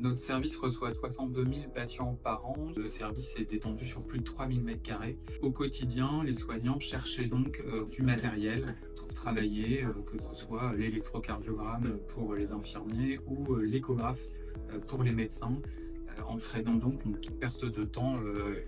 Notre service reçoit 62 000 patients par an. Le service est étendu sur plus de 3 000 m². Au quotidien, les soignants cherchaient donc du matériel pour travailler, que ce soit l'électrocardiogramme pour les infirmiers ou l'échographe pour les médecins, entraînant donc une perte de temps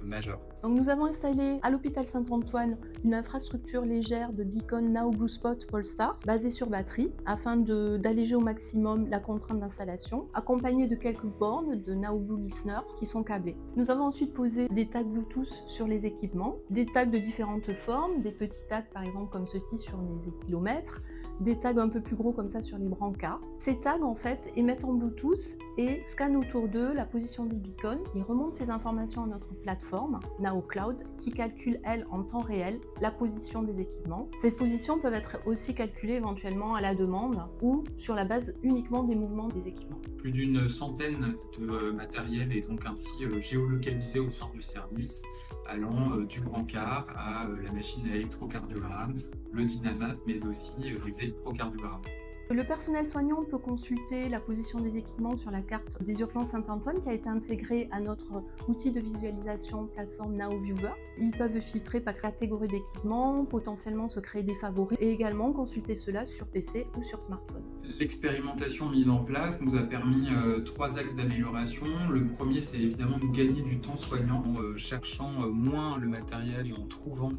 majeure. Donc nous avons installé à l'hôpital Saint-Antoine une infrastructure légère de beacon Now Blue Spot Polestar basée sur batterie afin d'alléger au maximum la contrainte d'installation, accompagnée de quelques bornes de Now Blue Listener qui sont câblées. Nous avons ensuite posé des tags Bluetooth sur les équipements, des tags de différentes formes, des petits tags par exemple comme ceci sur les éthylomètres, des tags un peu plus gros comme ça sur les brancards. Ces tags en fait émettent en Bluetooth et scannent autour d'eux la position des beacons et remontent ces informations à notre plateforme Now Cloud qui calcule elle en temps réel la position des équipements. Ces positions peuvent être aussi calculées éventuellement à la demande ou sur la base uniquement des mouvements des équipements. Plus d'une centaine de matériel est donc ainsi géolocalisé au sein du service, allant du brancard à la machine à électrocardiogramme, le dynamate, mais aussi les électrocardiogrammes. Le personnel soignant peut consulter la position des équipements sur la carte des urgences Saint-Antoine qui a été intégrée à notre outil de visualisation plateforme Now Viewer. Ils peuvent filtrer par catégorie d'équipement, potentiellement se créer des favoris et également consulter cela sur PC ou sur smartphone. L'expérimentation mise en place nous a permis 3 axes d'amélioration. Le premier, c'est évidemment de gagner du temps soignant en cherchant moins le matériel et en trouvant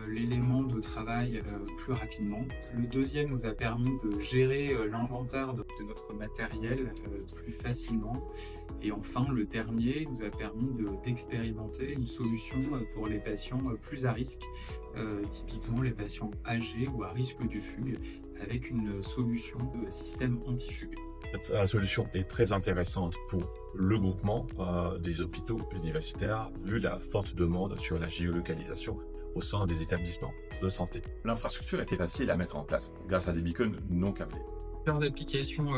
l'élément de travail plus rapidement. Le deuxième nous a permis de gérer l'inventaire de notre matériel plus facilement. Et enfin, le dernier nous a permis d'expérimenter une solution pour les patients plus à risque, typiquement les patients âgés ou à risque du fugue, avec une solution de système anti-fugue. Cette solution est très intéressante pour le groupement des hôpitaux universitaires, vu la forte demande sur la géolocalisation au sein des établissements de santé. L'infrastructure était facile à mettre en place grâce à des beacons non câblés. Plein d'applications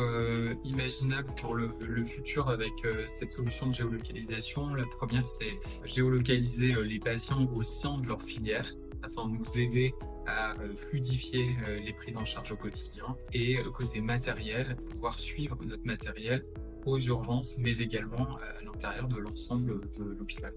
imaginables pour le futur avec cette solution de géolocalisation. La première, c'est géolocaliser les patients au sein de leur filière afin de nous aider à fluidifier les prises en charge au quotidien. Et côté matériel, pouvoir suivre notre matériel aux urgences, mais également à l'intérieur de l'ensemble de l'hôpital.